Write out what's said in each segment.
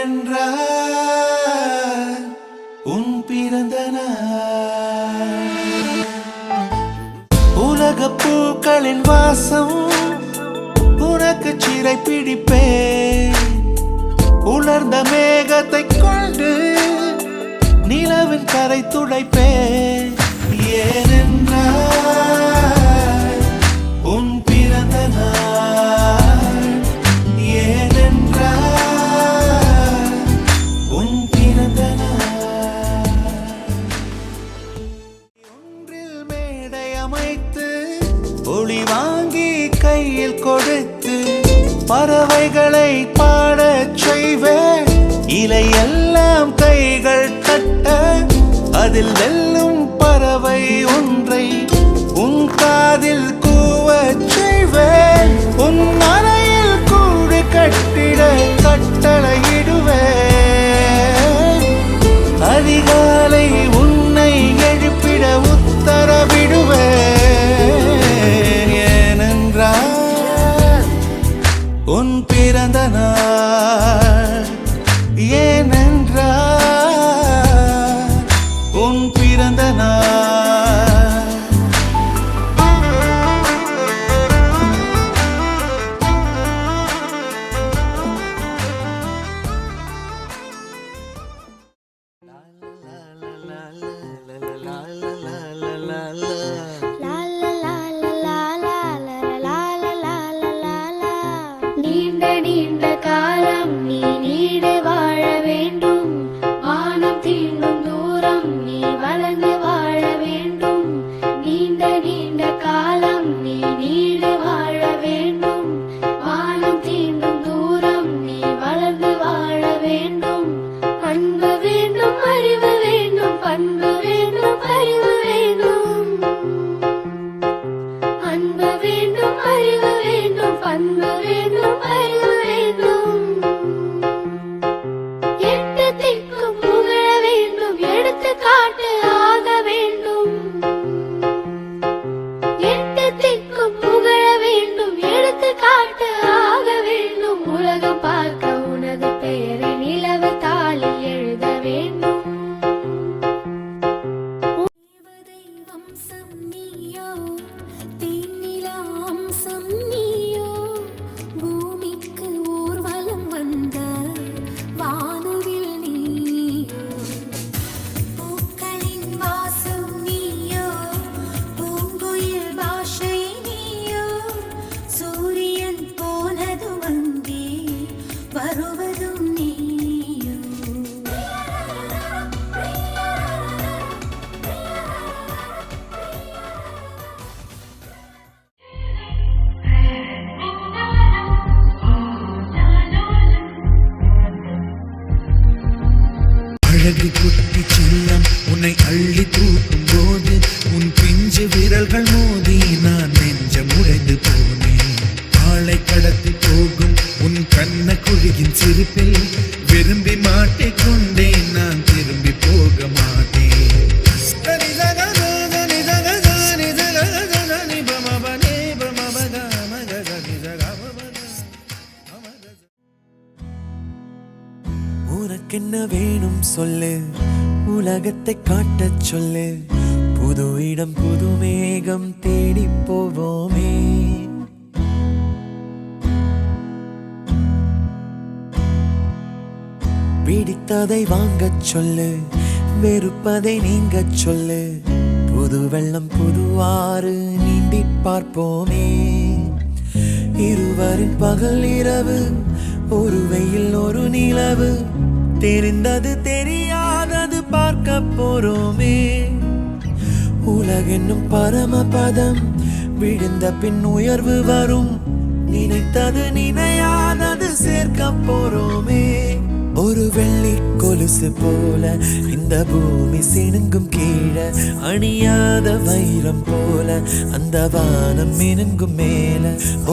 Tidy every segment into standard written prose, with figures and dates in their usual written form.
ஏனென்றால் உன் பிறந்த நாள். உலக பூக்களின் வாசம் உனக்கு சிறை பிடிப்பேன். உலர்ந்த மேகத்தை கொண்டு நிலவின் கரை துடைப்பேன். ஏனென்றால் உன் பிறந்த நாள். ஏனென்றால் உன் பிறந்த நாள். ஒன்றில் மேடை அமைத்து ஒளி வாங்கி கையில் கொடுத்து பறவைகளை பாடச் செய்வேன். இலையெல்லாம் கைகள் தட்ட அதில் வெல்லும் பறவை ஒன்றை உன் காதில் கூவச் செய்வேன். உன் அறையில் கூடு கட்டிட கட்டளையிடுவேன். அதிகாலை உன்னை எழுப்பிட உத்தரவிடுவேன். ஏனென்றால் உன் பிறந்த நாள். ஏனென்றால் உன் பிறந்த நாள். நீண்ட நீண்ட காலம் நீ நீடு வாழ வேண்டும். வானம் தீண்டும் தூரம் நீ வளர்ந்து வாழ வேண்டும். நீண்ட நீண்ட காலம் நீ நீடு வாழ வேண்டும். வானம் தீண்டும் தூரம் நீ வளர்ந்து வாழ வேண்டும். அன்பு வேண்டும், அறிவு வேண்டும், பண்பு வேண்டும், அறிவு வேண்டும். அன்பு வேண்டும், அறிவு வேண்டும், பண்பு வேண்டும், அறிவு வேண்டும். எட்டு திக்கும் புகழ வேண்டும், எடுத்துக்காட்டு ஆக வேண்டும். எட்டு திக்கும் புகழ வேண்டும், எடுத்துக்காட்டு ஆக வேண்டும். உலகம் பார்க்க உனது பெயரை நிலவு தாளில் எழுத வேண்டும். வம்சம் நீயோ, தேனிலா அம்சம் நீயோ, பூமிக்கு ஊர்வலம் வந்த வானவில் நீயோ. பூக்களின் வாசம் நீயோ, பூங்குயில் பாஷை நீயோ, சூரியன் போனதும் அங்கே வருவதும் நீயோ. அழகு குட்டி செல்லம் உன்னை அள்ளி தூக்கும் போது உன் பிஞ்சு விரல்கள் மோதி நான் நெஞ்சம் உடைந்து போனேன். ஆளை கடத்தி போகும் உன் கண்ண குழியின் சிரிப்பில் விரும்பி மாட்டிக்கொண்டேன். நான் திரும்பி போக மாட்டேன். உனக்கென்ன வேணும் சொல்லு, உலகத்தை காட்டச் சொல்லு. புது இடம் புது மேகம் தேடி போவோமே. பிடித்ததை வாங்கச் சொல்லு, வெறுப்பதை நீங்கச் சொல்லு. புது வெள்ளம் புது ஆறு நீந்தி பார்ப்போமே. இருவரின் பகல் இரவு, ஒரு வெயில் ஒரு நிலவு. தெரிந்தது தெரியாதது பார்க்க போறோமே. உலகென்னும் பரமபதம், விழுந்த பின் உயர்வு வரும். நினைத்தது நினையாதது சேர்க்க போறோமே. ஒரு வெள்ளி கொலுசு போல இந்த பூமி சினுங்கும் கீழே. அணியாத வைரம் போல அந்த வானம் மினுங்கும் மேல.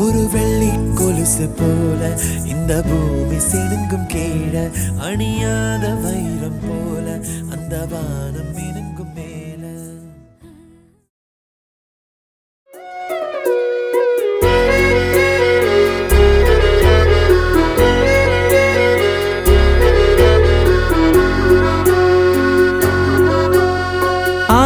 ஒரு வெள்ளி கொலுசு போல இந்த பூமி சினுங்கும் கீழே. அணியாத வைரம் போல அந்த வானம் மினுங்கும் மேல.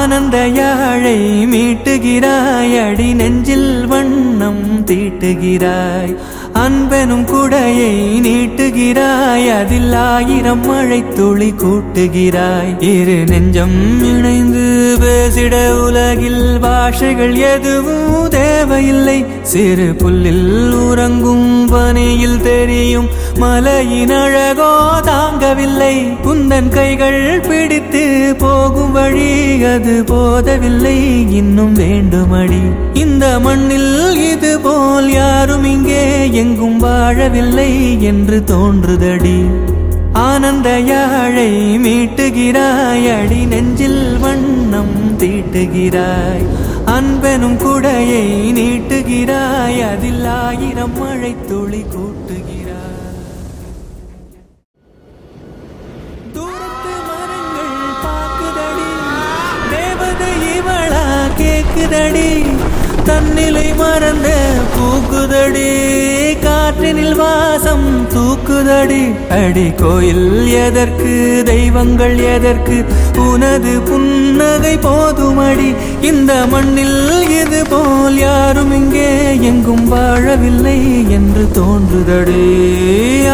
ஆனந்த யாழை மீட்டுகிறாய், அடி நெஞ்சில் வண்ணம் தீட்டுகிறாய். அன்பெனும் குடையை நீட்டுகிறாய், அதில் 1000 மழை துளி கூட்டுகிறாய். இரு நெஞ்சம் இணைந்து பேசிட உலகில் பாஷைகள் எதுவும் தேவையில்லை. சிறு புல்லில் உறங்கும் பனியில் தெரியும் மலையின் அழகோ தாங்கவில்லை. குந்தன் கைகள் பிடித்து போகும் வழி அது போதவில்லை, இன்னும் வேண்டுமடி. இந்த மண்ணில் இது போல் யாரும் இங்கே எங்கும் வாழவில்லை என்று தோன்றுதடி. ஆனந்த யாழை மீட்டுகிறாய், அடி நெஞ்சில் வண்ணம் தீட்டுகிறாய். அன்பெனும் குடையை நீட்டுகிறாய், அதில் 1000 மழை துளி கூட்டுகிறாய். தூரத்து மரங்கள் பாக்குதடி, தேவதை இவளா கேக்குதடி. தன்னிலை மறந்த பூக்குதடி, காற்றினில் வாசம் தூக்குதடி. அடி கோயில் எதற்கு, தெய்வங்கள் எதற்கு, உனது புன்னகை போதுமடி. இந்த மண்ணில் இது போல் யாரும் இங்கே எங்கும் வாழவில்லை என்று தோன்றுதடி.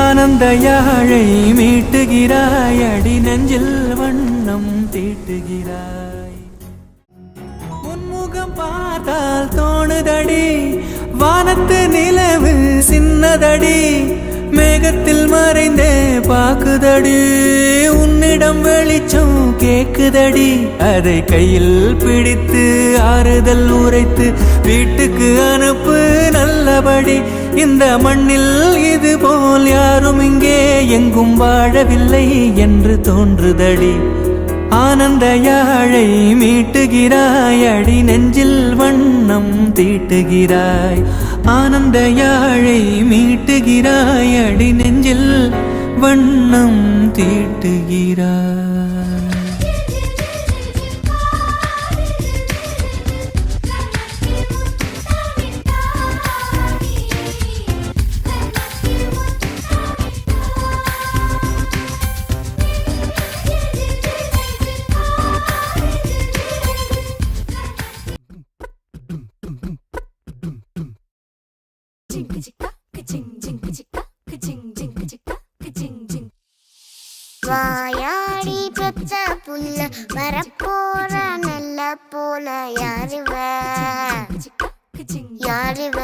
ஆனந்த யாழை மீட்டுகிறாய், அடி நெஞ்சில் வண்ணம் தீட்டுகிறாய். உன்முகம் பார்த்தால் தோணுதடி, வானத்து நிலவு சின்னதடி. மேகத்தில் மறைந்தே பாக்குதடி, உன்னிடம் வெளிச்சம் கேக்குதடி. அதை கையில் பிடித்து ஆறுதல் உரைத்து வீட்டுக்கு அனுப்பு நல்லபடி. இந்த மண்ணில் இது போல் யாரும் இங்கே எங்கும் வாழவில்லை என்று தோன்றுதடி. ஆனந்த யாழை மீட்டுகிறாய், அடி நெஞ்சில் வண்ணம் தீட்டுகிறாய். ஆனந்த யாழை மீட்டுகிறாய், அடி நெஞ்சில் வண்ணம் தீட்டுகிறாய். வாயாடி பெத்த புல்ல வரப்போற நல்ல போல யாருவ யாருவ